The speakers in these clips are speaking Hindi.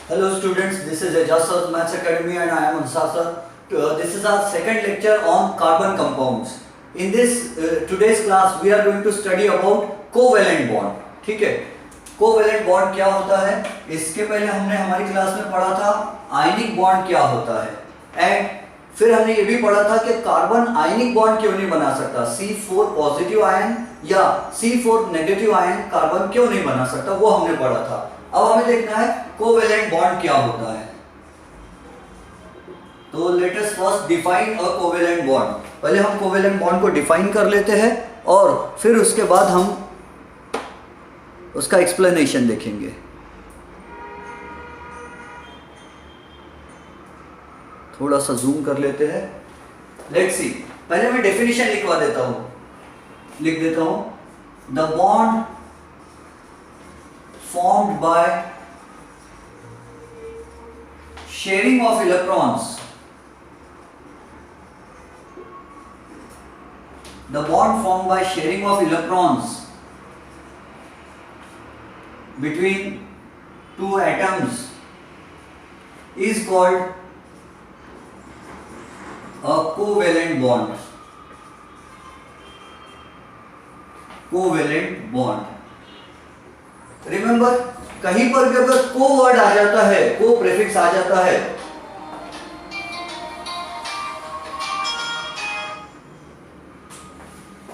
Hello students, this is Ajaz Maths Academy and I am Ansar sir. This is our second lecture on carbon compounds. In this today's class we are going to study about covalent bond. ठीक है, कोवेलेंट बॉन्ड क्या होता है? इसके पहले हमने हमारी क्लास में पढ़ा था आयनिक बॉन्ड क्या होता है एंड फिर हमने ये भी पढ़ा था कि कार्बन आयनिक बॉन्ड क्यों नहीं बना सकता, C4 पॉजिटिव आयन या C4 नेगेटिव आयन कार्बन क्यों नहीं बना सकता, वो हमने पढ़ा था। अब हमें देखना है कोवेलेंट बॉन्ड क्या होता है। तो let us first define a covalent bond. पहले हम कोवेलेंट बॉन्ड को डिफाइन कर लेते हैं और फिर उसके बाद हम उसका एक्सप्लेनेशन देखेंगे। थोड़ा सा जूम कर लेते हैं। लेट्स सी, पहले मैं डेफिनेशन लिख देता हूं। The bond formed by sharing of electrons. The bond formed by sharing of electrons between two atoms is called a covalent bond. Covalent bond. Remember, कहीं पर भी अगर को वर्ड आ जाता है, को प्रीफिक्स आ जाता है,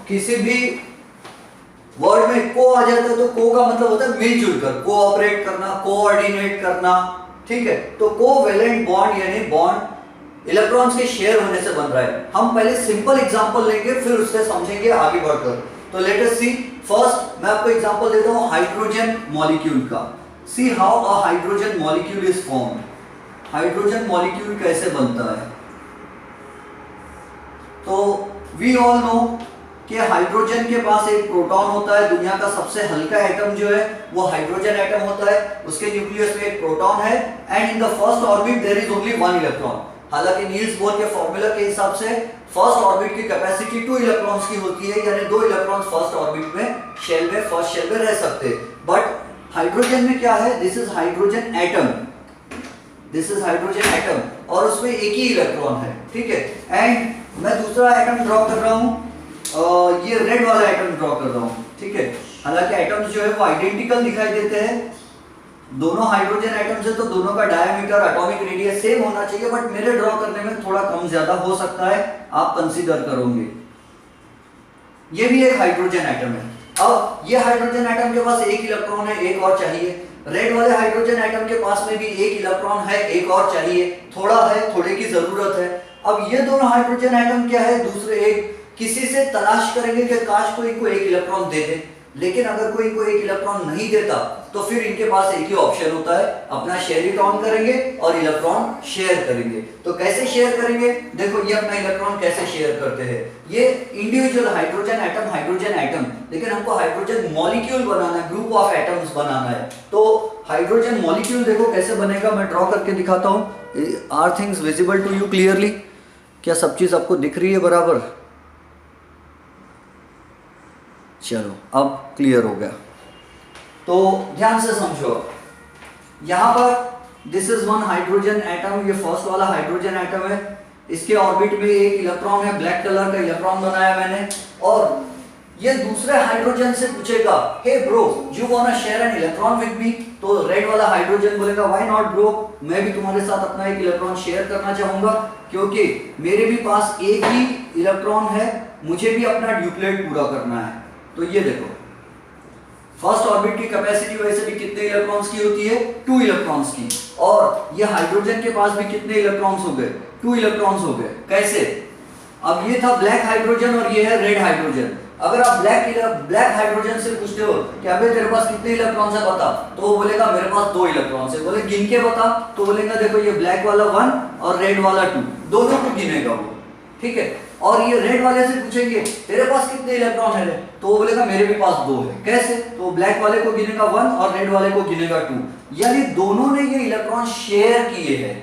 किसी भी वर्ड में को आ जाता है तो को का मतलब होता है मिलजुल कर, कोऑपरेट करना, कोऑर्डिनेट करना। ठीक है, तो कोवेलेंट बॉन्ड यानी बॉन्ड इलेक्ट्रॉन्स के शेयर होने से बन रहा है। हम पहले सिंपल एग्जांपल लेंगे फिर उससे समझेंगे आगे बढ़कर। तो लेट अस सी, फर्स्ट मैं आपको एग्जांपल देता हूं हाइड्रोजन मॉलिक्यूल का। See how a hydrogen molecule is formed. Hydrogen molecule कैसे बनता है? तो वी ऑल नो कि हाइड्रोजन के पास एक प्रोटॉन होता है। दुनिया का सबसे हल्का एटम जो है वो हाइड्रोजन एटम होता है। उसके न्यूक्लियस में एक प्रोटॉन है and in the first orbit there is only one electron. हालांकि नील्स बोर के फॉर्मूला के हिसाब से फर्स्ट ऑर्बिट की कैपेसिटी 2 इलेक्ट्रॉन्स की होती है, यानी 2 इलेक्ट्रॉन्स फर्स्ट ऑर्बिट में फर्स्ट शेल में रह सकते हैं। बट हाइड्रोजन में क्या है? This is hydrogen atom, this is hydrogen atom और उसमें एक ही इलेक्ट्रॉन है। ठीक है, एंड मैं दूसरा एटम ड्रॉ कर रहा हूं, ये रेड वाला एटम ड्रॉ कर रहा हूं। ठीक है, हालांकि एटम्स जो है वो आइडेंटिकल दिखाई देते हैं, दोनों हाइड्रोजन एटम्स है तो दोनों का डायमीटर एटॉमिक रेडियस सेम होना चाहिए, बट मेरे ड्रॉ करने में थोड़ा कम ज्यादा हो सकता है, आप कंसीडर करोगे। ये भी एक हाइड्रोजन एटम है। अब ये हाइड्रोजन एटम के पास एक इलेक्ट्रॉन है, एक और चाहिए। रेड वाले हाइड्रोजन एटम के पास में भी एक इलेक्ट्रॉन है, एक और चाहिए। थोड़ा है, थोड़े की जरूरत है। अब ये दोनों हाइड्रोजन एटम क्या है, दूसरे एक किसी से तलाश करेंगे कि काश कोई को एक इलेक्ट्रॉन दे दे, लेकिन अगर कोई को एक इलेक्ट्रॉन नहीं देता तो फिर इनके पास एक ही ऑप्शन होता है, अपना शेयर ऑन करेंगे और इलेक्ट्रॉन शेयर करेंगे। तो कैसे शेयर करेंगे? देखो ये अपना इलेक्ट्रॉन कैसे शेयर करते हैं। ये इंडिविजुअल हाइड्रोजन एटम, लेकिन हमको हाइड्रोजन मॉलिक्यूल बनाना है, ग्रुप ऑफ एटम्स बनाना है। तो हाइड्रोजन मॉलिक्यूल देखो कैसे बनेगा, मैं ड्रॉ करके दिखाता हूँ। Are things visible to you clearly? क्या सब चीज आपको दिख रही है बराबर? चलो अब क्लियर हो गया। तो ध्यान से समझो, यहां पर this is one hydrogen atom, ये फर्स्ट वाला हाइड्रोजन एटम है। इसके ऑर्बिट में एक इलेक्ट्रॉन है, ब्लैक कलर का इलेक्ट्रॉन बनाया मैंने। और ये दूसरे हाइड्रोजन से पूछेगा, hey bro you want to share an electron with me? तो रेड वाला हाइड्रोजन बोलेगा, व्हाई नॉट ब्रो, मैं भी तुम्हारे साथ अपना एक इलेक्ट्रॉन शेयर करना चाहूंगा, क्योंकि मेरे भी पास एक ही इलेक्ट्रॉन है, मुझे भी अपना ड्यूप्लेट पूरा करना है। तो ये देखो फर्स्ट ऑर्बिट की कैपेसिटी वैसे भी कितने इलेक्ट्रॉन्स की होती है? 2 इलेक्ट्रॉन्स की। और ये हाइड्रोजन के पास भी कितने इलेक्ट्रॉन्स हो गए? 2 इलेक्ट्रॉन्स हो गए। कैसे? अब ये था ब्लैक हाइड्रोजन और ये है रेड हाइड्रोजन। अगर आप ब्लैक हाइड्रोजन से पूछते हो कि अबे तेरे पास कितने इलेक्ट्रॉन्स है बता, तो वो बोलेगा मेरे पास 2 इलेक्ट्रॉन्स है। बोले गिन के बता, तो बोलेगा देखो ये ब्लैक वाला 1 और रेड वाला 2, दोनों को गिनेगा वो। ठीक है, और ये रेड वाले से पूछेंगे तेरे पास कितने इलेक्ट्रॉन है, तो वो बोलेगा मेरे भी पास 2 है। कैसे? तो ब्लैक वाले को गिनेगा 1 और रेड वाले को गिनेगा 2, यानी दोनों ने ये इलेक्ट्रॉन शेयर किए हैं।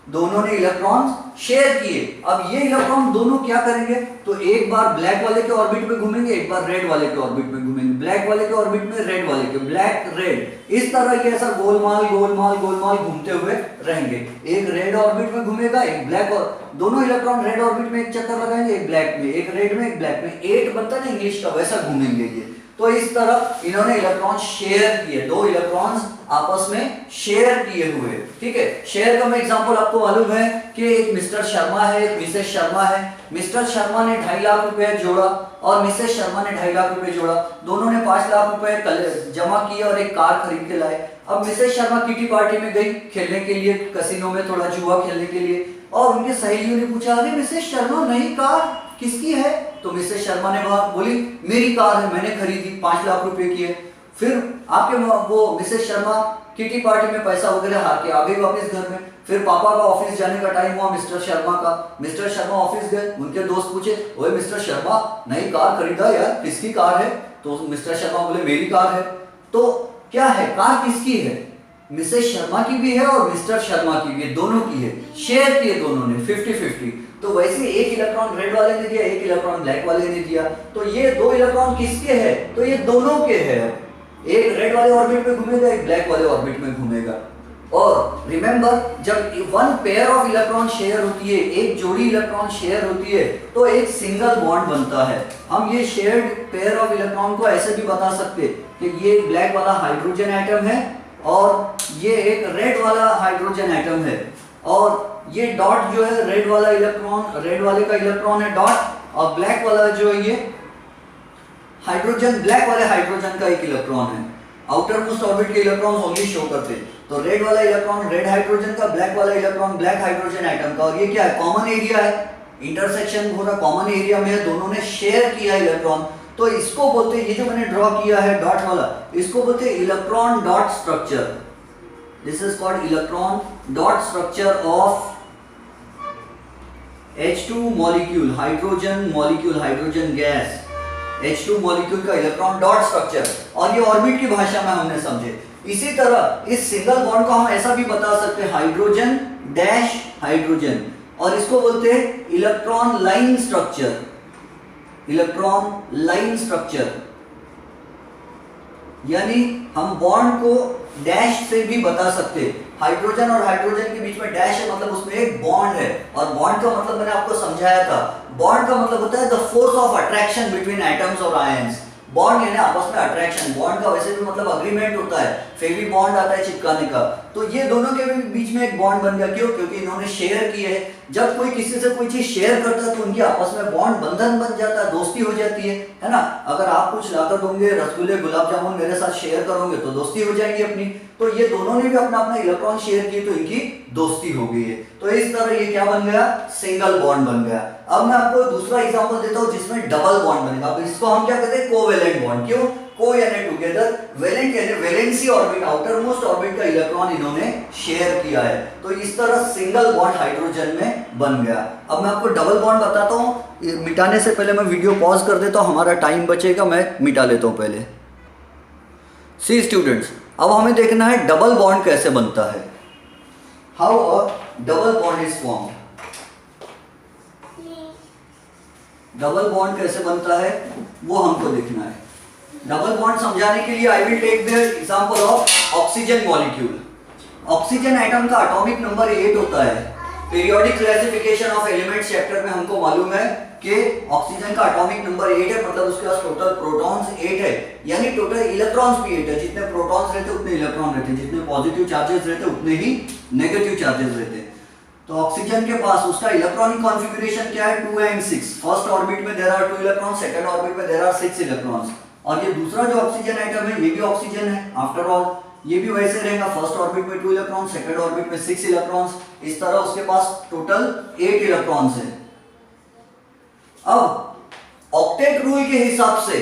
दोनों ने इलेक्ट्रॉन शेयर किए। अब ये इलेक्ट्रॉन दोनों क्या करेंगे, तो एक बार ब्लैक वाले के ऑर्बिट में घूमेंगे, एक बार रेड वाले के ऑर्बिट में घूमेंगे, ब्लैक वाले के ऑर्बिट में रेड वाले के, ब्लैक रेड, इस तरह ये ऐसा गोलमाल गोलमाल गोलमाल घूमते हुए रहेंगे। एक रेड ऑर्बिट में घूमेगा, एक ब्लैक, और दोनों इलेक्ट्रॉन रेड ऑर्बिट में एक चक्कर लगाएंगे, एक ब्लैक में, एक रेड में, एक ब्लैक में, 8 बनता है ना इंग्लिश का, वैसा घूमेंगे ये। तो इस तरह इन्होंने इलेक्ट्रॉन शेयर किए, दो इलेक्ट्रॉन्स आपस में शेयर किए हुए, ठीक है। शेयर का मैं एग्जांपल आपको मालूम है कि एक मिस्टर शर्मा है, एक मिसेस शर्मा है। मिस्टर शर्मा ने 2.5 लाख रुपए जोड़ा और मिसेस शर्मा ने 2.5 लाख रुपए जोड़ा, दोनों ने 5 लाख रुपए जमा किए और एक कार खरीद के लाए। अब मिसेस शर्मा किटी पार्टी में गई खेलने के लिए, कसिनो में थोड़ा जुआ खेलने के लिए, और उनके सहेलियों ने पूछा, अरे मिसेस शर्मा नई कार किसकी है? तो मिसेस शर्मा ने बोली मेरी कार है, मैंने खरीदी, 5 लाख रुपए की है। फिर आपके वो मिसेस शर्मा किटी पार्टी में पैसा वगैरह हार के आ गई वापस घर में। फिर पापा का ऑफिस जाने का टाइम हुआ मिस्टर शर्मा का, मिस्टर शर्मा ऑफिस गए, उनके दोस्त पूछे, ओए मिस्टर शर्मा नई कार खरीदा यार, किसकी कार है? तो मिस्टर शर्मा बोले मेरी कार है। तो क्या है, कार किसकी है? मिसेस शर्मा की भी है और मिस्टर शर्मा की भी है, दोनों की है, शेयर किए दोनों ने 50-50। तो वैसे एक इलेक्ट्रॉन रेड वाले ने दिया, एक इलेक्ट्रॉन ब्लैक वाले ने दिया, तो ये दो इलेक्ट्रॉन किसके हैं? तो ये दोनों के हैं। एक रेड वाले ऑर्बिट में घूमेगा, एक ब्लैक वाले ऑर्बिट में घूमेगा। और रिमेंबर, जब one pair of electron share होती है, एक जोड़ी इलेक्ट्रॉन शेयर होती है, तो एक सिंगल बॉन्ड बनता है। हम ये शेयर्ड पेयर ऑफ इलेक्ट्रॉन को ऐसे भी बता सकते कि ये ब्लैक वाला हाइड्रोजन एटम है और ये एक रेड वाला हाइड्रोजन एटम है, और ये डॉट जो है रेड वाला इलेक्ट्रॉन, रेड वाले का इलेक्ट्रॉन है डॉट, और ब्लैक वाला जो है ये हाइड्रोजन, ब्लैक वाले हाइड्रोजन का एक इलेक्ट्रॉन है। आउटर मोस्ट ऑर्बिट के इलेक्ट्रॉन ओनली शो करते हैं। तो रेड वाला इलेक्ट्रॉन रेड हाइड्रोजन का, ब्लैक वाला इलेक्ट्रॉन ब्लैक हाइड्रोजन एटम का, और ये क्या है, कॉमन एरिया है, इंटरसेक्शन पूरा कॉमन एरिया में है, दोनों ने शेयर किया इलेक्ट्रॉन। तो इसको बोलते हैं, ये जो मैंने ड्रॉ किया है डॉट वाला, इसको बोलते हैं electron dot structure. This is called electron dot structure of H2 molecule, hydrogen molecule, hydrogen gas, H2 molecule का इलेक्ट्रॉन डॉट स्ट्रक्चर। और ये ऑर्बिट की भाषा में हमने समझे। इसी तरह इस सिंगल बॉन्ड को हम ऐसा भी बता सकते हैं, हाइड्रोजन डैश हाइड्रोजन, और इसको बोलते हैं electron line structure, electron line structure. यानी हम बॉन्ड को डैश से भी बता सकते हैं। हाइड्रोजन और हाइड्रोजन के बीच में डैश है, मतलब उसमें एक बॉन्ड है, और बॉन्ड का मतलब मैंने आपको समझाया था, बॉन्ड का मतलब होता है the force of attraction between atoms और आयंस। बॉन्ड यानी आपस में अट्रैक्शन, बॉन्ड का वैसे भी मतलब अग्रीमेंट होता है, फेवी बॉन्ड आता है चिपकाने का। तो ये दोनों के बीच में एक बॉन्ड बन गया, क्यों? क्योंकि इन्होंने शेयर किए है। जब कोई किसी से कोई चीज शेयर करता है तो उनकी आपस में बॉन्ड, बंधन बन जाता है, दोस्ती हो जाती है ना। अगर आप कुछ लाकर दोगे, रसगुल्ले गुलाब जामुन मेरे साथ शेयर करोगे तो दोस्ती हो जाएगी अपनी। तो ये दोनों ने भी अपना अपना इलेक्ट्रॉन शेयर किए तो इनकी दोस्ती हो गई है। तो इस तरह ये क्या बन गया, सिंगल बॉन्ड बन गया। अब मैं आपको दूसरा एग्जांपल देता हूं जिसमें डबल बॉन्ड बनेगा। अब इसको हम क्या कहते हैं, कोवेलेंट बॉन्ड। क्यों? को यानी टुगेदर, वैलेंट यानी valency orbit, outer most orbit का इलेक्ट्रॉन इन्होंने शेयर किया है। तो इस तरह सिंगल बॉन्ड हाइड्रोजन में बन गया। अब मैं आपको डबल बॉन्ड बताता हूं। मिटाने से पहले मैं वीडियो पॉज कर देता हूं, हमारा टाइम बचेगा, मैं मिटा लेता हूं पहले। सी स्टूडेंट्स, अब हमें देखना है डबल बॉन्ड कैसे बनता है, how a double bond is formed. Double bond कैसे बनता है वो हमको देखना है। डबल बॉन्ड समझाने के लिए I will take the example of oxygen molecule. Oxygen atom का एटॉमिक नंबर 8 होता है। Periodic classification of elements chapter में हमको मालूम है कि ऑक्सीजन का एटॉमिक नंबर 8 है, मतलब उसके पास टोटल प्रोटॉन्स 8 है, यानी टोटल इलेक्ट्रॉन्स भी 8 है। जितने प्रोटॉन्स रहते उतने इलेक्ट्रॉन रहते, जितने पॉजिटिव चार्जेस रहते उतने ही नेगेटिव चार्जेस रहते। तो ऑक्सीजन के पास उसका इलेक्ट्रॉनिक कॉन्फ़िगरेशन क्या है, 2 and 6। फर्स्ट ऑर्बिट में there are 2 electrons, second orbit में देयर आर 6 इलेक्ट्रॉन्स। और ये दूसरा जो ऑक्सीजन एटम है ये भी ऑक्सीजन है, आफ्टर ऑल ये भी वैसे रहेगा, फर्स्ट ऑर्बिट में 2 इलेक्ट्रॉन्स, सेकंड ऑर्बिट में 6 इलेक्ट्रॉन्स। इस तरह उसके पास टोटल 8 इलेक्ट्रॉन्स है। अब ऑक्टेट रूल के हिसाब से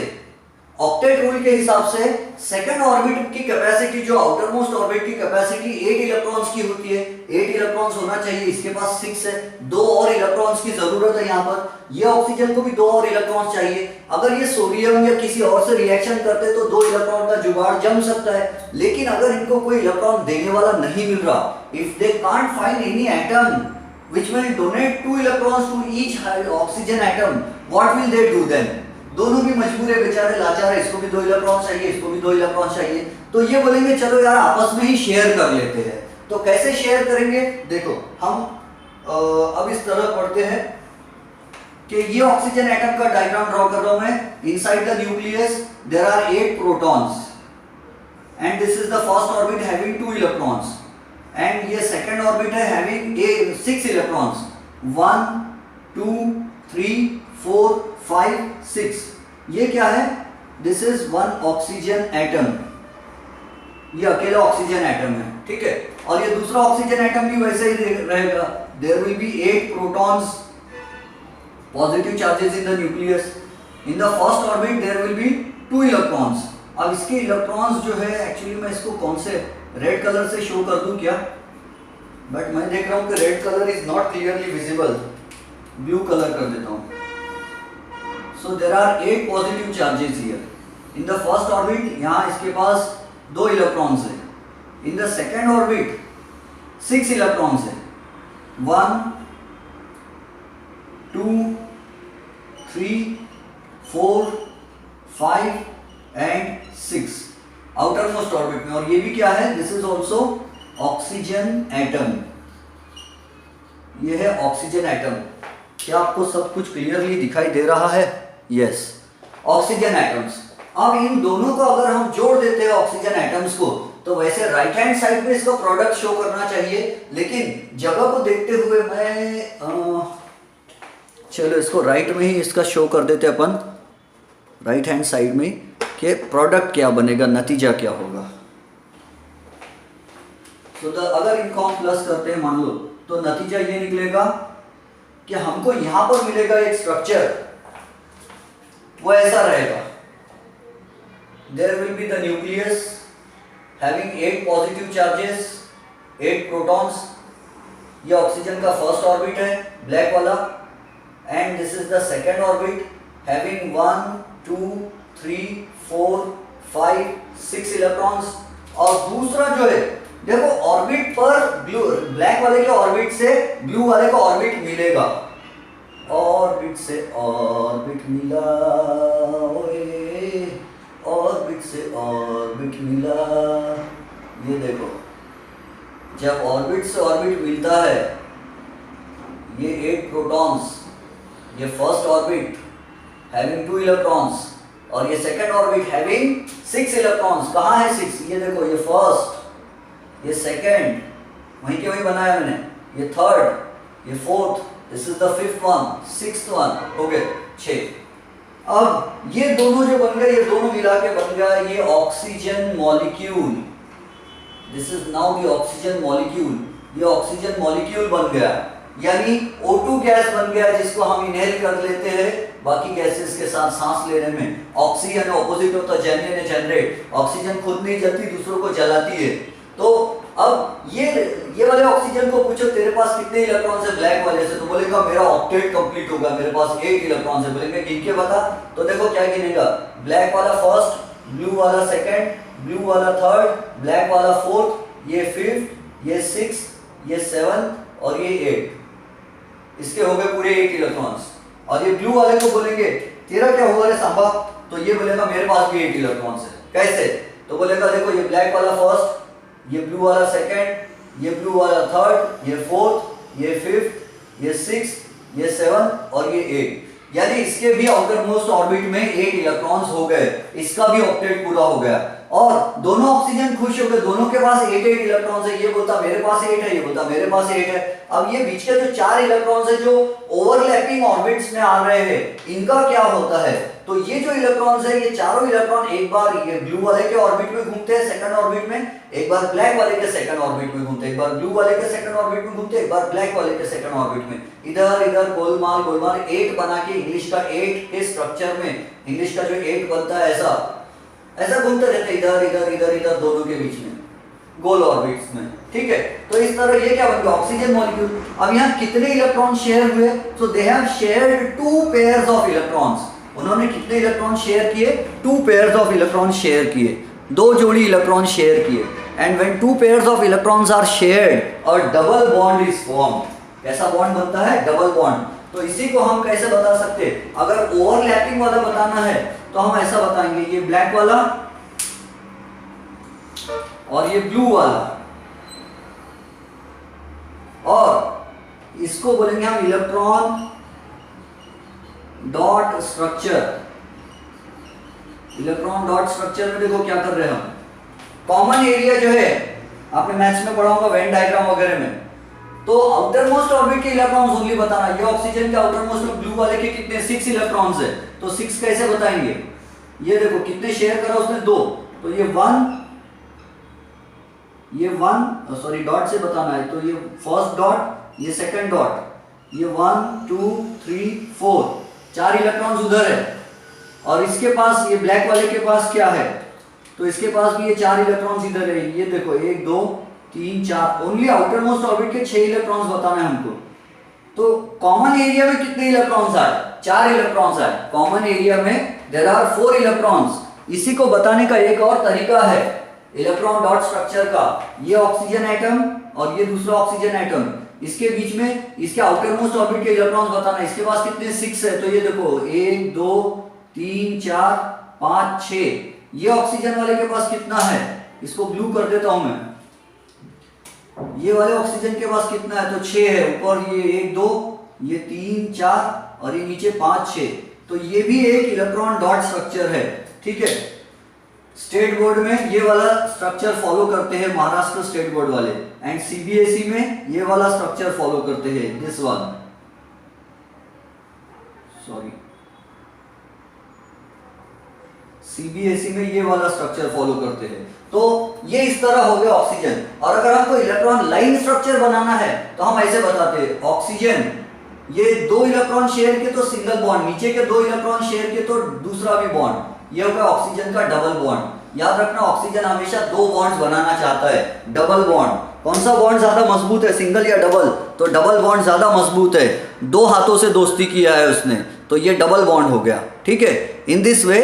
ऑक्टेट रूल के हिसाब से सेकंड ऑर्बिट की कैपेसिटी, जो आउटर मोस्ट ऑर्बिट की कैपेसिटी 8 इलेक्ट्रॉन्स की होती है, 8 इलेक्ट्रॉन्स होना चाहिए, इसके पास 6 है, 2 और इलेक्ट्रॉन्स की जरूरत है यहाँ पर। ये ऑक्सीजन को भी 2 और इलेक्ट्रॉन्स चाहिए। अगर ये सोडियम या किसी और से रिएक्शन करते तो 2 इलेक्ट्रॉन का जुगाड़ जम सकता है, लेकिन अगर इनको कोई इलेक्ट्रॉन देने वाला नहीं मिल रहा, if they can't find any atom which will donate 2 electrons to each oxygen atom, what will they do then? दोनों भी मजबूर है, बेचारे लाचार है, इसको भी 2 इलेक्ट्रॉन चाहिए, इसको भी 2 इलेक्ट्रॉन चाहिए, तो ये बोलेंगे चलो यार आपस में ही शेयर कर लेते हैं। तो कैसे शेयर करेंगे? देखो हम अब इस तरह पढ़ते हैं कि ये ऑक्सीजन एटम का डायग्राम ड्रॉ कर रहा हूं मैं। Inside the nucleus there are 8 protons and this is the first orbit having 2 electrons, and ये सेकंड ऑर्बिट है हैविंग 6 इलेक्ट्रॉन्स, 1 2 3 4 5 6। ये क्या है? This is one oxygen atom, ये अकेला ऑक्सीजन एटम है, ठीक है। और ये दूसरा ऑक्सीजन एटम भी वैसे ही रहेगा। There will be 8 protons, positive charges in the nucleus. In the first orbit there will be 2 electrons. अब इसके इलेक्ट्रॉन्स जो है, एक्चुअली मैं इसको कौन से रेड कलर से शो कर दूं क्या? बट मैं देख रहा हूं कि red colour is not clearly visible, blue colour कर देता हूं। So there are 8 positive charges here. In the first orbit, यहाँ इसके पास 2 इलेक्ट्रॉन्स है। In the second orbit, 6 electrons है। 1 2 3 4 5 and 6 आउटर मोस्ट ऑर्बिट में। और ये भी क्या है? This is also oxygen atom. ये है ऑक्सीजन एटम। क्या आपको सब कुछ क्लियरली दिखाई दे रहा है? Yes, oxygen atoms. अब इन दोनों को अगर हम जोड़ देते हैं ऑक्सीजन एटम्स को, तो वैसे राइट हैंड साइड पे इसका प्रोडक्ट शो करना चाहिए, लेकिन जगह को देखते हुए मैं चलो इसको राइट में ही इसका शो कर देते अपन, राइट हैंड साइड में, कि प्रोडक्ट क्या बनेगा, नतीजा क्या होगा। तो अगर इनको हम प्लस करते हैं मान लो, तो नतीजा ये निकलेगा कि हमको यहां पर मिलेगा एक स्ट्रक्चर, वो ऐसा रहेगा। There will be the nucleus having 8 positive charges, 8 protons. ये ऑक्सीजन का फर्स्ट ऑर्बिट है, ब्लैक वाला, and this is the second orbit having 1 2 3 4 5 6 electrons. और दूसरा जो है, देखो ऑर्बिट पर ब्लैक वाले के ऑर्बिट से ब्लू वाले का ऑर्बिट मिलेगा, ऑर्बिट से ऑर्बिट मिला, ऑर्बिट से ऑर्बिट मिला। ये देखो, जब ऑर्बिट से ऑर्बिट मिलता है, ये 8 प्रोटॉन्स, ये फर्स्ट ऑर्बिट हैविंग 2 इलेक्ट्रॉन्स, और ये सेकंड ऑर्बिट हैविंग 6 इलेक्ट्रॉन्स। कहाँ है 6? ये देखो, ये फर्स्ट, ये सेकंड, वहीं के वहीं बनाया मैंने, ये थर्ड, ये fourth, this is the fifth one, sixth one, हो गए 6। अब ये दोनों जो बन गए, ये दोनों मिला के बन गया ये oxygen molecule. This is now the oxygen molecule. ये ऑक्सीजन मॉलिक्यूल बन गया, यानी O2 गैस बन गया, जिसको हम इनहेल कर लेते हैं बाकी गैसेस के साथ सांस लेने में। ऑक्सीजन ऑपोजिट होता है जेनरेट जनरेट, ऑक्सीजन खुद नहीं जलती, दूसरों को जलाती है। तो अब ये वाले ऑक्सीजन को पूछो तेरे पास कितने इलेक्ट्रॉन्स है ब्लैक वाले से, तो बोलेगा मेरा ऑक्टेट कंप्लीट होगा, मेरे पास 8 इलेक्ट्रॉन्स है। बोलेंगे गिन के बता, तो देखो क्या गिनेगा, ब्लैक वाला फर्स्ट, ब्लू वाला सेकंड, ब्लू वाला थर्ड, ब्लैक वाला फोर्थ, ये फिफ्थ, ये सिक्स्थ, ये सेवंथ और ये 8। इसके हो गए पूरे 8 इलेक्ट्रॉन्स। और ये ब्लू वाले को बोलेंगे तेरा क्या होगा रे सांबा, तो ये बोलेगा मेरे पास भी 8 इलेक्ट्रॉन्स है। कैसे? तो बोलेगा देखो, ये ब्लैक वाला फर्स्ट, ये ब्लू वाला सेकंड, ये ब्लू वाला थर्ड, ये फोर्थ, ये फिफ्थ, ये सिक्स्थ, ये सेवंथ और ये 8। यानी इसके भी आउटर मोस्ट ऑर्बिट में 8 इलेक्ट्रॉन्स हो गए, इसका भी ऑक्टेट पूरा हो गया। और दोनों ऑक्सीजन खुश हो गए, दोनों के पास 8 इलेक्ट्रॉन्स है। ये बोलता मेरे पास 8 है, ये बोलता मेरे पास 8 है। अब ये बीच के जो 4 इलेक्ट्रॉन्स है जो ओवरलैपिंग ऑर्बिट्स में आ रहे हैं, इनका क्या होता है, तो ये जो इलेक्ट्रॉन्स है, ये चारों इलेक्ट्रॉन एक बार ये ब्लू वाले के ऑर्बिट में घूमते हैं सेकंड ऑर्बिट में, एक बार ब्लैक वाले के सेकंड ऑर्बिट में घूमते हैं, एक बार ब्लू वाले के सेकंड ऑर्बिट में घूमते हैं, एक बार ब्लैक वाले के सेकंड ऑर्बिट में, इधर इधर गोलमाल गोलमाल 8 बना के, इंग्लिश का 8 के स्ट्रक्चर में, इंग्लिश का जो 8 बनता है ऐसा ऐसा घूमते रहते हैं इधर इधर इधर इधर दोनों के बीच में गोल ऑर्बिट्स में, ठीक है। तो इस तरह ये क्या बन गया, ऑक्सीजन मॉलिक्यूल। अब यहाँ कितने इलेक्ट्रॉन शेयर हुए, so they have shared 2 pairs of electrons, उन्होंने कितने इलेक्ट्रॉन शेयर किए, 2 पेयर्स ऑफ इलेक्ट्रॉन शेयर किए, 2 जोड़ी इलेक्ट्रॉन शेयर किए। And when 2 pairs of electrons are shared और डबल बॉन्ड इज फॉर्म्ड, कैसा बॉन्ड बनता है, डबल बॉन्ड। तो इसी को हम कैसे बता सकते हैं, अगर ओवरलैपिंग वाला बताना है तो हम ऐसा बताएंगे, ये ब्लैक वाला और ये ब्लू वाला, और इसको बोलेंगे हम electron dot structure. Electron dot structure में देखो क्या कर रहे हैं हम, कॉमन एरिया जो है आपने मैथ्स में पढ़ा होगा वेन डायग्राम वगैरह में, तो आउटर मोस्ट ऑर्बिट के इलेक्ट्रॉन्स ओनली बताना। ये ऑक्सीजन के आउटर मोस्ट ब्लू वाले के कितने 6 इलेक्ट्रॉन्स है, तो 6 कैसे बताएंगे, ये देखो कितने शेयर करा उसने 2, तो ये 1 सॉरी डॉट से बताना है, तो ये फर्स्ट डॉट ये सेकंड डॉट, ये 1 2 3 4 4 इलेक्ट्रॉन्स उधर है, और इसके पास ये ब्लैक वाले के पास क्या है, तो इसके पास भी ये 4 इलेक्ट्रॉन्स इधर है, ये देखो 1 2 3 4, ओनली आउटर मोस्ट ऑर्बिट के 6 इलेक्ट्रॉन्स बताना है हमको। तो कॉमन एरिया में कितने इलेक्ट्रॉन्स आए, 4 इलेक्ट्रॉन्स आए, कॉमन एरिया में देयर आर 4 इलेक्ट्रॉन्स। इसी को बताने का एक और तरीका है इलेक्ट्रॉन डॉट स्ट्रक्चर का, ये ऑक्सीजन एटम और ये दूसरा ऑक्सीजन एटम, इसके बीच में इसके आउटर मोस्ट ऑर्बिट के इलेक्ट्रॉन्स बताना है, इसके पास कितने 6 है, तो ये देखो 1 2 3 4 5 6, ये ऑक्सीजन वाले के पास कितना है, इसको ब्लू कर देता हूं मैं, ये वाले ऑक्सीजन के पास कितना है, तो 6 है, ऊपर ये 1 2 ये 3 4 और ये नीचे 5 6, तो ये भी एक इलेक्ट्रॉन डॉट स्ट्रक्चर है, ठीक है। स्टेट बोर्ड में ये वाला स्ट्रक्चर फॉलो करते हैं महाराष्ट्र स्टेट बोर्ड वाले, एंड सीबीएसई में ये वाला स्ट्रक्चर फॉलो करते हैं, दिस वन, सॉरी सीबीएसई में ये वाला स्ट्रक्चर फॉलो करते हैं। तो ये इस तरह हो गया ऑक्सीजन। और अगर हमको इलेक्ट्रॉन लाइन स्ट्रक्चर बनाना है तो हम ऐसे बताते हैं, ऑक्सीजन ये 2 इलेक्ट्रॉन शेयर के तो सिंगल बॉन्ड, नीचे के 2 इलेक्ट्रॉन शेयर के तो दूसरा भी बॉन्ड, ये होगा ऑक्सीजन का डबल बॉन्ड। याद रखना ऑक्सीजन हमेशा 2 बॉन्ड्स बनाना चाहता है, डबल बॉन्ड। कौन सा बॉन्ड ज्यादा मजबूत है, सिंगल या डबल, तो डबल बॉन्ड ज्यादा मजबूत है, 2 हाथों से दोस्ती किया है उसने, तो ये डबल बॉन्ड हो गया, ठीक है। इन दिस वे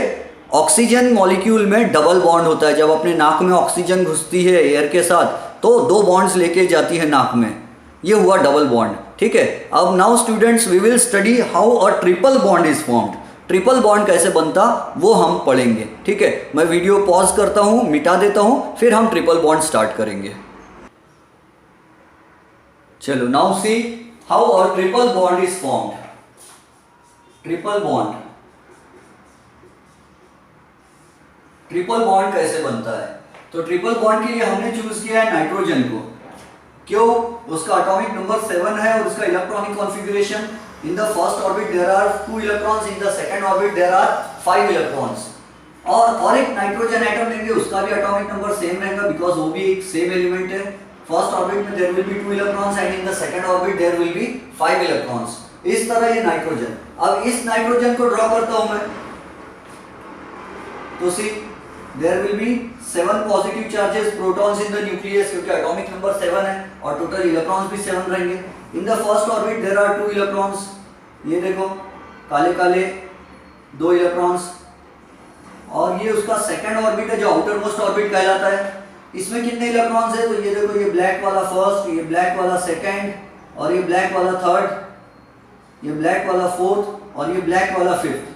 ऑक्सीजन मॉलिक्यूल में डबल बॉन्ड होता है, जब अपने नाक में ऑक्सीजन घुसती है एयर के साथ तो 2 बॉन्ड्स लेके जाती है नाक में, ये हुआ डबल बॉन्ड, ठीक है। अब now students we will study how a triple bond is formed. Triple bond कैसे बनता वो हम पढ़ेंगे, ठीक है। मैं वीडियो पॉज करता हूं, मिटा देता हूं, फिर हम ट्रिपल बॉन्ड स्टार्ट करेंगे। चलो now see how a triple bond is formed. Triple bond, triple bond कैसे बनता है, तो ट्रिपल बॉन्ड के लिए हमने चूज किया है नाइट्रोजन को। क्यों, उसका एटॉमिक नंबर 7 है और उसका electronic configuration, in the first orbit there are 2 electrons, in the second orbit there are 5 electrons. और एक नाइट्रोजन एटम लेंगे, उसका भी एटॉमिक नंबर सेम रहेगा बिकॉज वो भी एक सेम एलिमेंट है। फर्स्ट ऑर्बिट में there will be 2 electrons and in the second orbit there will be 5 electrons. इस तरह ये नाइट्रोजन। अब इस नाइट्रोजन को ड्रॉ करता हूं मैं, तो सी there will be 7 positive charges protons in the nucleus, क्योंकि atomic number 7 है और total electrons भी 7 रहेंगे। in the first orbit there are 2 electrons, ये देखो काले काले 2 electrons, और ये उसका सेकंड ऑर्बिट है जो आउटर मोस्ट ऑर्बिट कहलाता है। इसमें कितने इलेक्ट्रॉन्स है, तो ये देखो ये ब्लैक वाला फर्स्ट, ये ब्लैक वाला सेकंड, और ये ब्लैक वाला थर्ड, ये ब्लैक वाला फोर्थ और ये ब्लैक वाला फिफ्थ,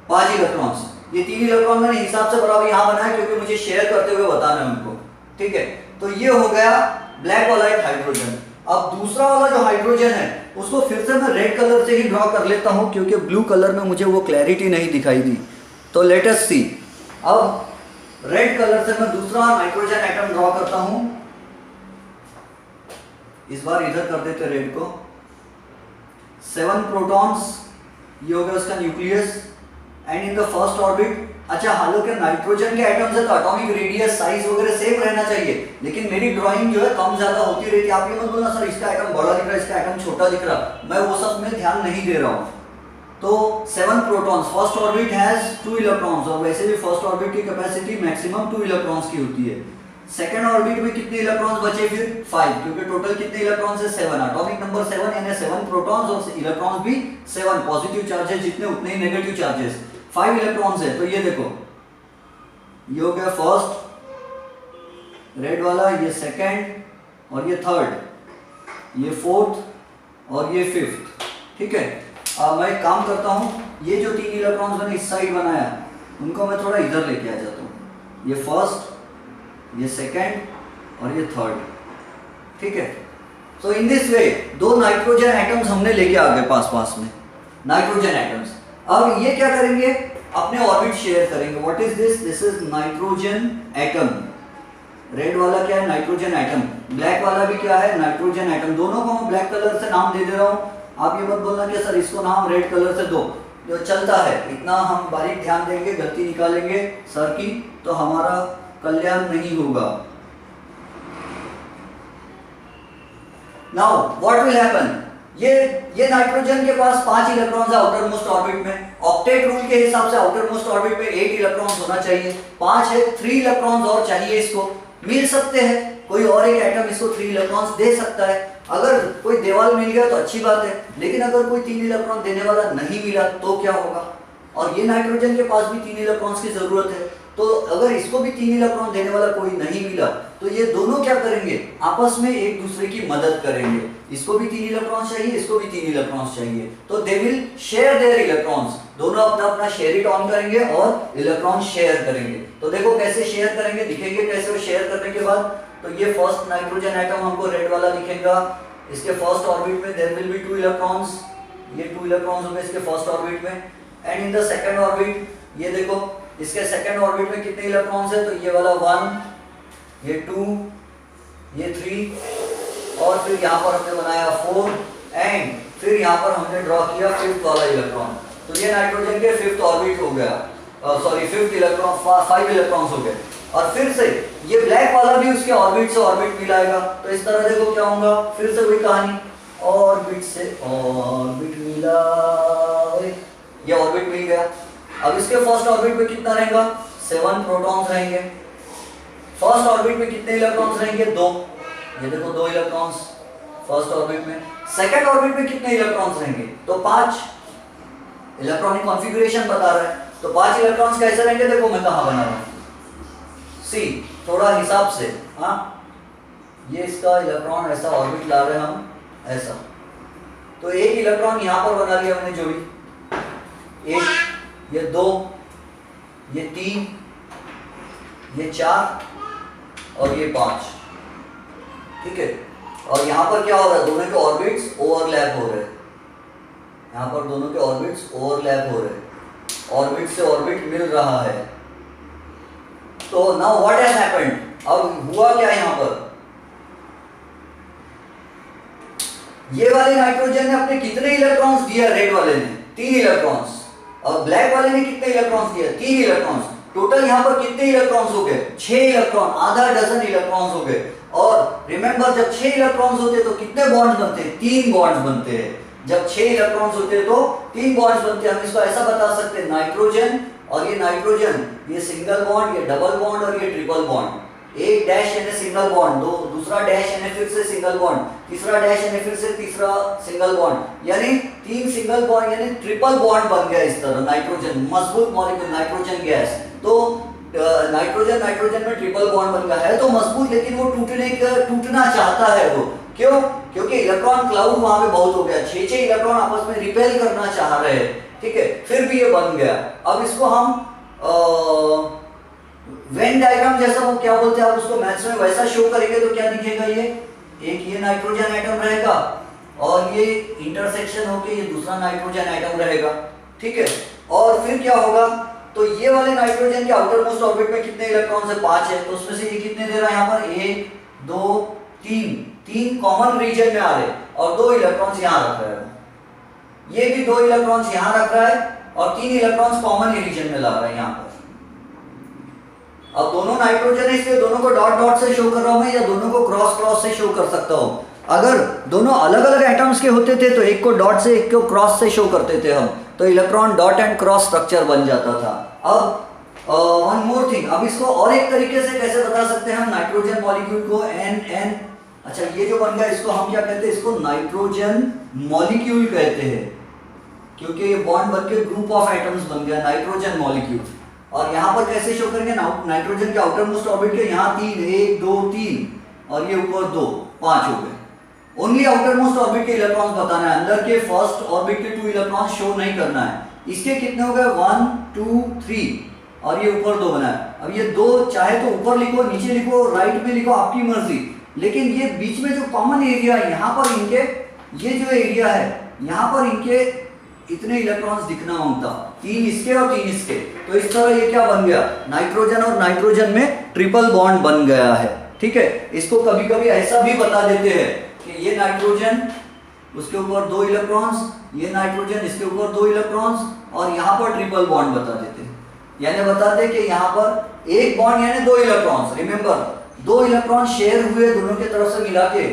5 इलेक्ट्रॉन्स। ये 3 इलेक्ट्रॉन मैंने हिसाब से बराबर यहाँ बनाया क्योंकि मुझे शेयर करते हुए बताना है उनको, ठीक है। तो ये हो गया ब्लैक वाला एक हाइड्रोजन। अब दूसरा वाला जो हाइड्रोजन है उसको फिर से मैं रेड कलर से ही ड्रॉ कर लेता हूँ क्योंकि ब्लू कलर में मुझे वो क्लैरिटी नहीं दिखाई दी। तो लेट अस सी, अब रेड कलर से मैं दूसरा नाइट्रोजन एटम ड्रॉ करता हूँ। इस बार इधर कर देते रेड को, 7 प्रोटॉन्स, ये हो गया उसका nucleus, and in the first orbit. अच्छा हालांकि नाइट्रोजन के एटम्स है तो एटॉमिक रेडियस साइज वगैरह सेम रहना चाहिए, लेकिन मेरी ड्राइंग जो है कम ज्यादा होती रहती है। आप ये मत बोलना सर इसका एटम बड़ा दिख रहा है, इसका एटम छोटा दिख रहा, मैं वो सब में ध्यान नहीं दे रहा हूँ। तो 7 protons, first orbit has 2 electrons, और वैसे भी फर्स्ट ऑर्बिट की कैपेसिटी मैक्सिमम 2 इलेक्ट्रॉन्स की होती है। सेकंड ऑर्बिट में कितने इलेक्ट्रॉन्स बचे फिर 5, क्योंकि टोटल कितने इलेक्ट्रॉन्स है 7, एटॉमिक नंबर 7 यानी 7 प्रोटॉन्स और इलेक्ट्रॉन्स भी 7, पॉजिटिव चार्जेस जितने उतने ही नेगेटिव चार्जेस, 5 इलेक्ट्रॉन्स है। तो ये देखो ये हो गया फर्स्ट रेड वाला, ये सेकंड और ये थर्ड, ये फोर्थ और ये फिफ्थ, ठीक है। अब मैं एक काम करता हूँ, ये जो 3 इलेक्ट्रॉन्स मैंने इस साइड बनाया उनको मैं थोड़ा इधर लेके आ जाता हूँ, ये फर्स्ट, ये सेकंड और ये थर्ड, ठीक है। So in this way 2 nitrogen atoms हमने लेके आ गए पास पास में, नाइट्रोजन एटम्स। अब ये क्या करेंगे, अपने ऑर्बिट शेयर करेंगे। What is this, this is nitrogen atom. Red वाला क्या है, नाइट्रोजन एटम, ब्लैक वाला भी क्या है, नाइट्रोजन एटम। दोनों को मैं ब्लैक कलर से नाम दे रहा हूँ। आप ये मत बोलना कि सर इसको नाम रेड कलर से दो, जो चलता है, इतना हम बारीक ध्यान देंगे, गलती निकालेंगे सर की तो हमारा कल्याण नहीं होगा। नाउ व्हाट विल हैपन, ये नाइट्रोजन के पास 5 इलेक्ट्रॉन्स है आउटर मोस्ट ऑर्बिट में। ऑक्टेट रूल के हिसाब से आउटर मोस्ट ऑर्बिट में 8 इलेक्ट्रॉन्स होना चाहिए, 5 है, 3 इलेक्ट्रॉन्स और चाहिए, इसको मिल सकते हैं, कोई और एक एटम इसको 3 इलेक्ट्रॉन्स दे सकता है। अगर कोई देवाल मिल गया तो अच्छी बात है, लेकिन अगर कोई 3 इलेक्ट्रॉन देने वाला नहीं मिला तो क्या होगा। और ये नाइट्रोजन के पास भी 3 इलेक्ट्रॉन्स की जरूरत है, तो अगर इसको भी 3 इलेक्ट्रॉन देने वाला कोई नहीं मिला तो ये दोनों क्या करेंगे, आपस में एक दूसरे की मदद करेंगे। इसको भी 3 इलेक्ट्रॉन्स चाहिए, इसको भी 3 इलेक्ट्रॉन्स चाहिए, तो they will share their electrons, दोनों अपना अपना शेयर इट ऑन करेंगे और इलेक्ट्रॉन शेयर करेंगे। तो देखो कैसे शेयर करेंगे, दिखेंगे कैसे। शेयर करने के बाद तो ये फर्स्ट नाइट्रोजन एटम हमको रेड वाला दिखेगा, इसके फर्स्ट ऑर्बिट में देयर विल बी 2 इलेक्ट्रॉन्स, ये 2 इलेक्ट्रॉन्स होंगे इसके फर्स्ट ऑर्बिट में। And in the second orbit, ये देखो इसके सेकंड ऑर्बिट में कितने इलेक्ट्रॉन्स है, तो ये वाला 1, ये 2, ये 3, और फिर यहाँ पर हमने बनाया 4, एंड फिर यहाँ पर हमने ड्रॉ किया 5th वाला इलेक्ट्रॉन। तो ये नाइट्रोजन के 5th ऑर्बिट हो गया, सॉरी 5th इलेक्ट्रॉन, 5 इलेक्ट्रॉन्स हो गए। और फिर से ये ब्लैक वाला भी उसके ऑर्बिट से ऑर्बिट मिलाएगा, तो इस तरह देखो क्या होगा, फिर से वही कहानी, ऑर्बिट से ऑर्बिट मिला, ये ऑर्बिट मिल गया। अब इसके फर्स्ट ऑर्बिट में कितना रहेगा, 7 प्रोटॉन्स रहेंगे। फर्स्ट ऑर्बिट में कितने इलेक्ट्रॉन्स रहेंगे, 2, ये देखो 2 इलेक्ट्रॉन्स फर्स्ट ऑर्बिट में। सेकंड ऑर्बिट में कितने इलेक्ट्रॉन्स रहेंगे, तो 5, इलेक्ट्रॉनिक कॉन्फ़िगरेशन बता रहा है, तो 5 इलेक्ट्रॉन्स कैसे रहेंगे, देखो मैं कहां बना रहा हूं, सी थोड़ा हिसाब से, हाँ ये इसका इलेक्ट्रॉन ऐसा ऑर्बिट ला रहे हैं हम ऐसा, तो एक इलेक्ट्रॉन यहां पर बना लिया मैंने जोड़ी, 1, ये 2, ये 3, ये 4 और ये 5, ठीक है। और यहाँ पर क्या हो रहा है, दोनों के ऑर्बिट्स ओवरलैप हो रहे हैं, यहाँ पर दोनों के ऑर्बिट्स ओवरलैप हो रहे हैं, ऑर्बिट से ऑर्बिट मिल रहा है। तो नाउ व्हाट हैज हैपेंड, अब हुआ क्या यहाँ पर, ये वाले नाइट्रोजन ने अपने कितने इलेक्ट्रॉन्स दिया, रेड वाले ने 3 इलेक्ट्रॉन्स, और ब्लैक वाले ने कितने इलेक्ट्रॉन्स दिया, 3 इलेक्ट्रॉन्स। टोटल यहाँ पर कितने इलेक्ट्रॉन्स हो गए, 6 इलेक्ट्रॉन, आधा डजन इलेक्ट्रॉन्स हो गए। और रिमेंबर जब 6 इलेक्ट्रॉन्स होते हैं तो कितने बॉन्ड्स बनते हैं, 3 बॉन्ड्स बनते हैं। जब 6 इलेक्ट्रॉन्स होते हैं तो 3 बॉन्ड्स बनते हैं। हम इसको ऐसा बता सकते हैं, नाइट्रोजन और ये नाइट्रोजन, ये सिंगल बॉन्ड, ये डबल बॉन्ड और ये ट्रिपल बॉन्ड। एक डैश यानी सिंगल बॉन्ड, दो दूसरा डैश यानी फिर से सिंगल बॉन्ड, तीसरा डैश यानी फिर से तीसरा सिंगल बॉन्ड, यानी 3 सिंगल बॉन्ड यानी ट्रिपल बॉन्ड बन गया इस तरह। नाइट्रोजन मजबूत मॉलिक्यूल, नाइट्रोजन गैस, तो नाइट्रोजन में ट्रिपल बॉन्ड बन गया है तो मजबूत, लेकिन वो टूटना चाहता है वो, क्यों, क्योंकि इलेक्ट्रॉन क्लाउड वहां पे बहुत हो गया, 6 इलेक्ट्रॉन आपस में रिपेल करना चाह रहे हैं, ठीक है, फिर भी ये बन गया। अब इसको हम वेन डायग्राम जैसा, वो क्या बोलते हैं, आप उसको मैथ्स में वैसा शो करेंगे तो क्या दिखेगा, ये एक ये नाइट्रोजन एटम रहेगा और ये इंटरसेक्शन होके ये दूसरा नाइट्रोजन एटम रहेगा, ठीक है। और फिर क्या होगा, तो ये वाले नाइट्रोजन के आउटर मोस्ट ऑर्बिट में कितने इलेक्ट्रॉन्स है, 5 है, तो उसमें से ये कितने दे रहा है यहाँ पर, 1 2 3 कॉमन रीजन में आ रहे और 2 इलेक्ट्रॉन्स यहाँ रख रहे हैं, ये भी 2 इलेक्ट्रॉन्स यहाँ रख रहा है और 3 इलेक्ट्रॉन्स कॉमन रीजन में ला रहा है यहाँ पर। अब दोनों नाइट्रोजन है इसलिए दोनों को डॉट डॉट से शो कर रहा हूं मैं, या दोनों को क्रॉस क्रॉस से शो कर सकता हूं। अगर दोनों अलग अलग एटम्स के होते थे तो एक को डॉट से एक को क्रॉस से शो करते थे हम, तो electron dot and cross structure बन जाता था। अब वन मोर थिंग, अब इसको और एक तरीके से कैसे बता सकते हैं हम नाइट्रोजन मॉलिक्यूल को NN। अच्छा, ये जो बन गया इसको हम क्या कहते हैं, इसको नाइट्रोजन मॉलिक्यूल कहते हैं, क्योंकि ये बॉन्ड बन के ग्रुप ऑफ एटम्स बन गया नाइट्रोजन मॉलिक्यूल। और यहाँ पर कैसे शो करेंगे, नाइट्रोजन के आउटर मोस्ट ऑर्बिट के यहाँ 3, 1 2 3 और ये ऊपर 2, 5 हो गए। ओनली आउटर मोस्ट ऑर्बिट के इलेक्ट्रॉन्स बताना है, अंदर के फर्स्ट ऑर्बिट के 2 इलेक्ट्रॉन्स शो नहीं करना है। इसके कितने हो गए, 1 2 3 और ये ऊपर 2 बना है। अब ये 2 चाहे तो ऊपर लिखो, नीचे लिखो, राइट में लिखो, आपकी मर्जी, लेकिन ये बीच में जो कॉमन एरिया है यहाँ पर इनके, ये जो एरिया है यहाँ पर इनके इतने इलेक्ट्रॉन्स दिखना होता, 3 इसके और 3 इसके। तो इस तरह ये क्या बन गया, नाइट्रोजन और नाइट्रोजन में ट्रिपल बॉन्ड बन गया है। ठीक है, इसको कभी कभी ऐसा भी बता देते हैं कि ये नाइट्रोजन, उसके ऊपर 2 इलेक्ट्रॉन्स, ये नाइट्रोजन, इसके ऊपर 2 इलेक्ट्रॉन्स और यहाँ पर ट्रिपल बॉन्ड बता देते हैं। यानी बताते कि यहाँ पर एक बॉन्ड यानी 2 इलेक्ट्रॉन्स, रिमेंबर 2 इलेक्ट्रॉन शेयर हुए दोनों के तरफ से मिला के,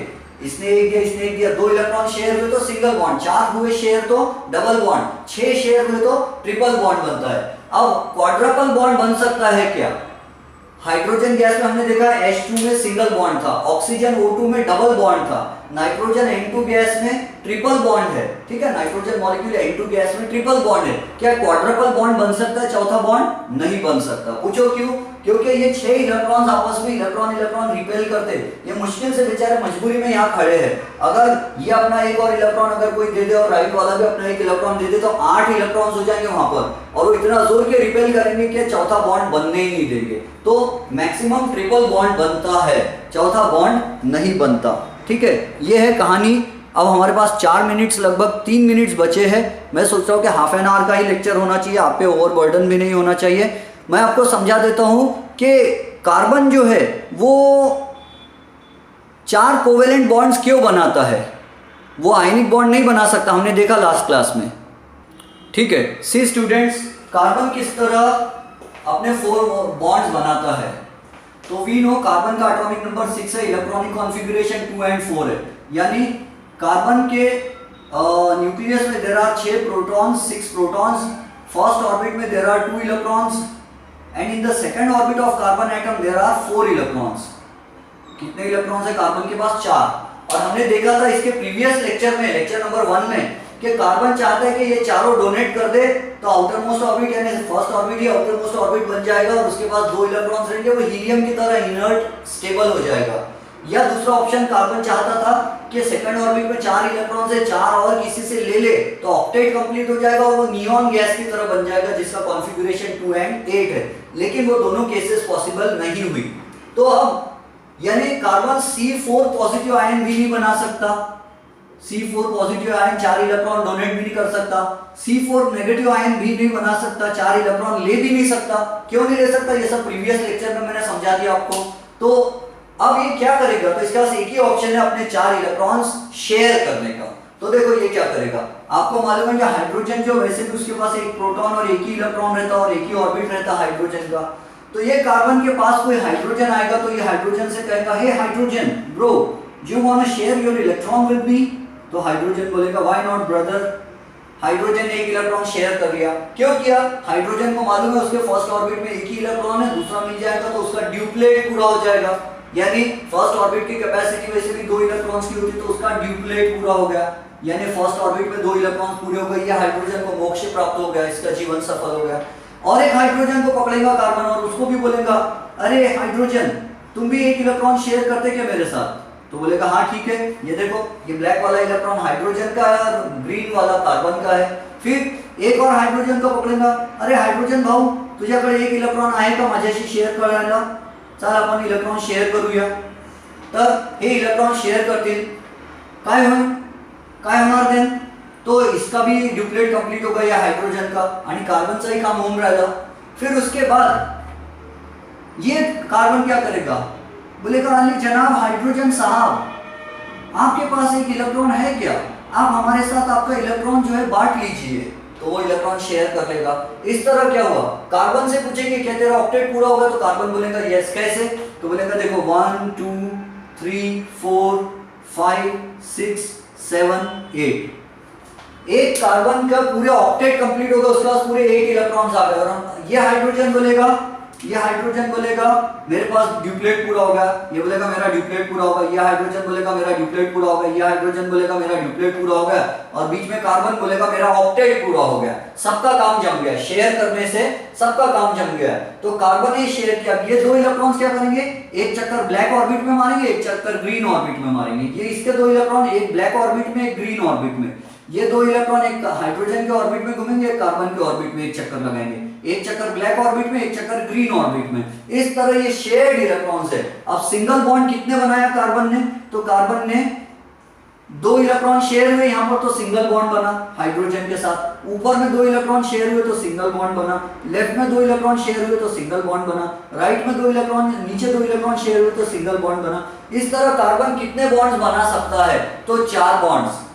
इसने एक दिया इसने एक दिया, 2 इलेक्ट्रॉन शेयर हुए तो सिंगल बॉन्ड, 4 हुए शेयर तो डबल बॉन्ड, 6 शेयर हुए तो ट्रिपल बॉन्ड बनता है। अब क्वाड्रपल बॉन्ड बन सकता है क्या, हाइड्रोजन गैस में हमने देखा H2 में सिंगल बॉन्ड था, ऑक्सीजन O2 में डबल बॉन्ड था, नाइट्रोजन N2 गैस में ट्रिपल बॉन्ड है। ठीक है, नाइट्रोजन मॉलिक्यूल N2 गैस में ट्रिपल बॉन्ड है। क्या क्वाड्रपल बॉन्ड बन सकता है, चौथा बॉन्ड नहीं बन सकता। पूछो क्यों, क्योंकि ये 6 इलेक्ट्रॉन्स आपस में इलेक्ट्रॉन इलेक्ट्रॉन रिपेल करते, ये मुश्किल से बेचारे मजबूरी में यहाँ खड़े हैं। अगर ये अपना एक और इलेक्ट्रॉन अगर कोई दे दे और राइट वाला भी अपना एक इलेक्ट्रॉन दे दे तो 8 इलेक्ट्रॉन्स हो जाएंगे वहां पर, और वो इतना जोर के रिपेल करेंगे कि चौथा बॉन्ड बनने ही नहीं देंगे। तो मैक्सिमम ट्रिपल बॉन्ड बनता है, चौथा बॉन्ड नहीं बनता। ठीक है, ये है कहानी। अब हमारे पास 4 मिनट्स लगभग 3 मिनट्स बचे हैं। मैं सोच रहा हूँ कि हाफ एन आवर का ही लेक्चर होना चाहिए, आप पे ओवर बर्डन भी नहीं होना चाहिए। मैं आपको समझा देता हूँ कि कार्बन जो है वो 4 कोवेलेंट बॉन्ड्स क्यों बनाता है, वो आयनिक बॉन्ड नहीं बना सकता, हमने देखा लास्ट क्लास में। ठीक है, सी स्टूडेंट्स, कार्बन किस तरह अपने 4 बॉन्ड्स बनाता है। तो वी नो कार्बन का एटॉमिक नंबर 6 है, इलेक्ट्रॉनिक कॉन्फ़िगरेशन 2 and 4 है, यानी कार्बन के न्यूक्लियस में there are 6 protons, 6 protons, first orbit में there are 2 electrons and in the second orbit of carbon atom there are 4 electrons. कितने इलेक्ट्रॉन्स है कार्बन के पास, 4। और हमने देखा था इसके प्रीवियस लेक्चर में, लेक्चर नंबर 1 में, कि कार्बन चाहता है कि ये चारों डोनेट कर दे तो आउटर मोस्ट ऑर्बिट यानी फर्स्ट ऑर्बिट ही आउटर मोस्ट ऑर्बिट बन जाएगा और उसके पास 2 इलेक्ट्रॉन्स रहेंगे, वो हीलियम की तरह इनर्ट स्टेबल हो जाएगा। या दूसरा ऑप्शन कार्बन चाहता था कि सेकंड ऑर्बिट में 4 इलेक्ट्रॉन से 4 और किसी से ले ले तो ऑक्टेट कंप्लीट हो जाएगा और वो नियॉन गैस की तरह बन जाएगा जिसका कॉन्फ़िगरेशन 2 and 8 है, लेकिन वो दोनों केसेस पॉसिबल नहीं हुई। तो अब यानी कार्बन C4 पॉजिटिव आयन भी नहीं बना सकता, C4 positive ion 4 electron donate भी नहीं कर सकता, C4 नेगेटिव आयन भी नहीं बना सकता, 4 इलेक्ट्रॉन ले भी नहीं सकता। क्यों नहीं ले सकता, ये सब प्रीवियस लेक्चर में मैंने समझा दिया आपको। तो अब ये क्या करेगा, तो इसके पास एक ही ऑप्शन है अपने 4 इलेक्ट्रॉन्स शेयर करने का। तो देखो ये क्या करेगा, आपको मालूम है कि हाइड्रोजन जो वैसे भी उसके पास एक प्रोटॉन और एक ही इलेक्ट्रॉन रहता है और एक ही ऑर्बिट रहता है हाइड्रोजन का। तो ये कार्बन के पास कोई हाइड्रोजन आएगा तो ये हाइड्रोजन से कहेगा, hey hydrogen bro, you want to share your electron with me. तो हाइड्रोजन बोलेगा, व्हाई नॉट ब्रदर। हाइड्रोजन ने एक इलेक्ट्रॉन शेयर कर लिया। क्यों किया, हाइड्रोजन को मालूम है उसके फर्स्ट ऑर्बिट में एक ही इलेक्ट्रॉन है, दूसरा मिल जाएगा तो उसका ड्यूप्लेट पूरा हो जाएगा। यानी फर्स्ट ऑर्बिट की कैपेसिटी वैसे भी 2 इलेक्ट्रॉन्स की होती, तो उसका ड्यूप्लेट पूरा हो गया, यानी फर्स्ट ऑर्बिट में 2 इलेक्ट्रॉन्स पूरे हो गए, या हाइड्रोजन को मोक्ष प्राप्त हो गया, इसका जीवन सफल हो गया। और एक हाइड्रोजन को पकड़ेगा कार्बन और उसको भी बोलेगा, अरे हाइड्रोजन तुम भी एक इलेक्ट्रॉन शेयर करते क्या मेरे साथ। तो बोलेगा हाँ ठीक है, ये देखो ये ब्लैक वाला इलेक्ट्रॉन हाइड्रोजन का है और ग्रीन वाला कार्बन का है। फिर एक और हाइड्रोजन को पकड़ेगा, अरे हाइड्रोजन भाऊ तुझ्याकडे एक इलेक्ट्रॉन आहे का माझ्याशी शेअर करायला, चल आपण इलेक्ट्रॉन शेअर करूया। तर हे इलेक्ट्रॉन शेअर करतील, काय होणार देन, तो इसका भी ड्यूप्लेट कंप्लीट होगा या हाइड्रोजन का, आणि कार्बनचा ही काम होऊन राहिला। फिर उसके बाद ये कार्बन क्या करेगा, बोलेगा अली जनाब हाइड्रोजन साहब आपके पास एक इलेक्ट्रॉन है क्या। आप हमारे साथ आपका इलेक्ट्रॉन जो है बांट लीजिए, तो वो इलेक्ट्रॉन शेयर कर लेगा। इस तरह क्या हुआ, कार्बन से पूछेंगे क्या तेरा ऑक्टेट पूरा होगा, तो कार्बन बोलेगा यस। कैसे, तो बोलेगा देखो 1 2 3 4 5 6 7 8, एक कार्बन का पूरे ऑक्टेट कंप्लीट होगा, उसके पास पूरे 8 इलेक्ट्रॉन्स आ गए। और ये हाइड्रोजन बोलेगा, मेरे पास ड्यूप्लेट पूरा होगा, ये बोलेगा मेरा ड्यूप्लेट पूरा होगा, ये हाइड्रोजन बोलेगा मेरा ड्यूप्लेट पूरा होगा, ये हाइड्रोजन बोलेगा मेरा ड्यूप्लेट पूरा होगा, और बीच में कार्बन बोलेगा मेरा ऑक्टेट पूरा हो गया। सबका काम जम गया, शेयर करने से सबका काम जम गया। तो कार्बन ने शेयर किया, ये दो इलेक्ट्रॉन्स क्या करेंगे, एक चक्कर ब्लैक ऑर्बिट में मारेंगे, एक चक्कर ग्रीन ऑर्बिट में मारेंगे। ये इसके दो इलेक्ट्रॉन, एक ब्लैक ऑर्बिट में, एक ग्रीन ऑर्बिट में। ये दो इलेक्ट्रॉन एक हाइड्रोजन के ऑर्बिट में घूमेंगे, एक कार्बन के ऑर्बिट में एक चक्कर लगाएंगे, एक चक्कर ब्लैक ऑर्बिट में, एक चक्कर ग्रीन ऑर्बिट में। इस तरह ये शेयर्ड इलेक्ट्रॉन्स है। अब सिंगल बॉन्ड कितने बनाया कार्बन ने, तो कार्बन ने 2 इलेक्ट्रॉन शेयर हुए, यहां पर तो सिंगल बॉन्ड बना हाइड्रोजन के साथ। ऊपर में 2 इलेक्ट्रॉन शेयर हुए तो सिंगल बॉन्ड बना, लेफ्ट में 2 इलेक्ट्रॉन शेयर हुए तो सिंगल बॉन्ड बना, राइट में 2 इलेक्ट्रॉन, नीचे 2 इलेक्ट्रॉन शेयर हुए तो सिंगल बॉन्ड बना। इस तरह कार्बन कितने बॉन्ड्स बना सकता है, तो 4 बॉन्ड्स।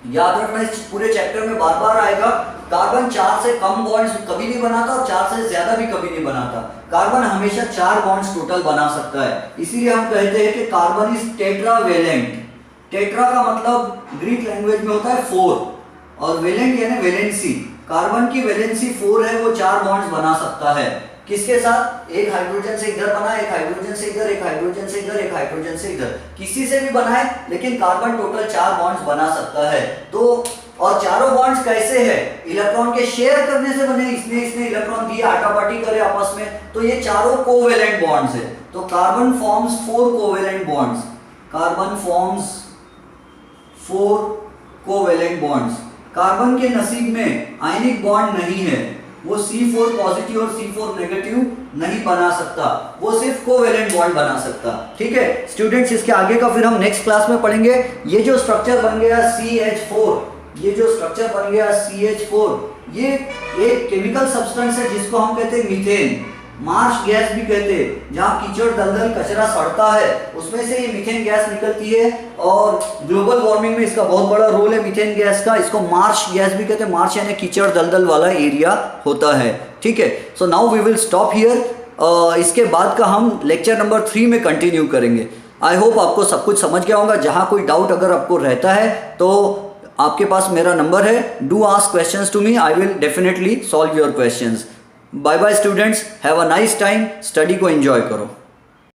याद रखना, इस पूरे चैप्टर में बार बार आएगा, कार्बन 4 से कम बॉन्ड्स कभी नहीं बनाता और 4 से ज्यादा भी कभी नहीं बनाता। कार्बन हमेशा 4 बॉन्ड्स टोटल बना सकता है। इसीलिए हम कहते हैं कि कार्बन इज टेट्रावेलेंट। टेट्रा का मतलब ग्रीक लैंग्वेज में होता है 4, और वेलेंट यानी वैलेंसी। कार्बन की वैलेंसी 4 है, वो 4 बॉन्ड्स बना सकता है। किसके साथ, एक हाइड्रोजन से इधर बना, एक हाइड्रोजन से इधर, एक हाइड्रोजन से इधर, एक हाइड्रोजन से इधर, किसी से भी बनाए, लेकिन कार्बन टोटल 4 बॉन्ड्स बना सकता है। तो और चारों बॉन्ड्स कैसे है, इलेक्ट्रॉन के शेयर करने से बने। इसने इलेक्ट्रॉन दिए, आटापाटी करे आपस में, तो ये चारों कोवेलेंट बॉन्ड्स है। तो carbon forms 4 covalent bonds, carbon forms 4 covalent bonds. Carbon के नसीब में आयनिक बॉन्ड नहीं है, वो C4 पॉजिटिव और C4 नेगेटिव नहीं बना सकता, वो सिर्फ कोवेलेंट बॉन्ड बना सकता। ठीक है स्टूडेंट्स, इसके आगे का फिर हम नेक्स्ट क्लास में पढ़ेंगे। ये जो स्ट्रक्चर बन गया CH4, ये जो स्ट्रक्चर बन गया CH4, ये एक केमिकल सब्सटेंस है जिसको हम कहते हैं मीथेन, मार्श गैस भी कहते हैं। जहाँ कीचड़ दलदल कचरा सड़ता है उसमें से ये मीथेन गैस निकलती है, और ग्लोबल वार्मिंग में इसका बहुत बड़ा रोल है मीथेन गैस का। इसको मार्श गैस भी कहते हैं, मार्श यानी कीचड़ दलदल वाला एरिया होता है। ठीक है, so now we will stop here. इसके बाद का हम लेक्चर नंबर 3 में कंटिन्यू करेंगे। आई होप आपको सब कुछ समझ गया होगा। जहाँ कोई डाउट अगर आपको रहता है तो आपके पास मेरा नंबर है, do ask questions to me, I will definitely solve your questions. Bye bye students, have a nice time, study को एंजॉय करो।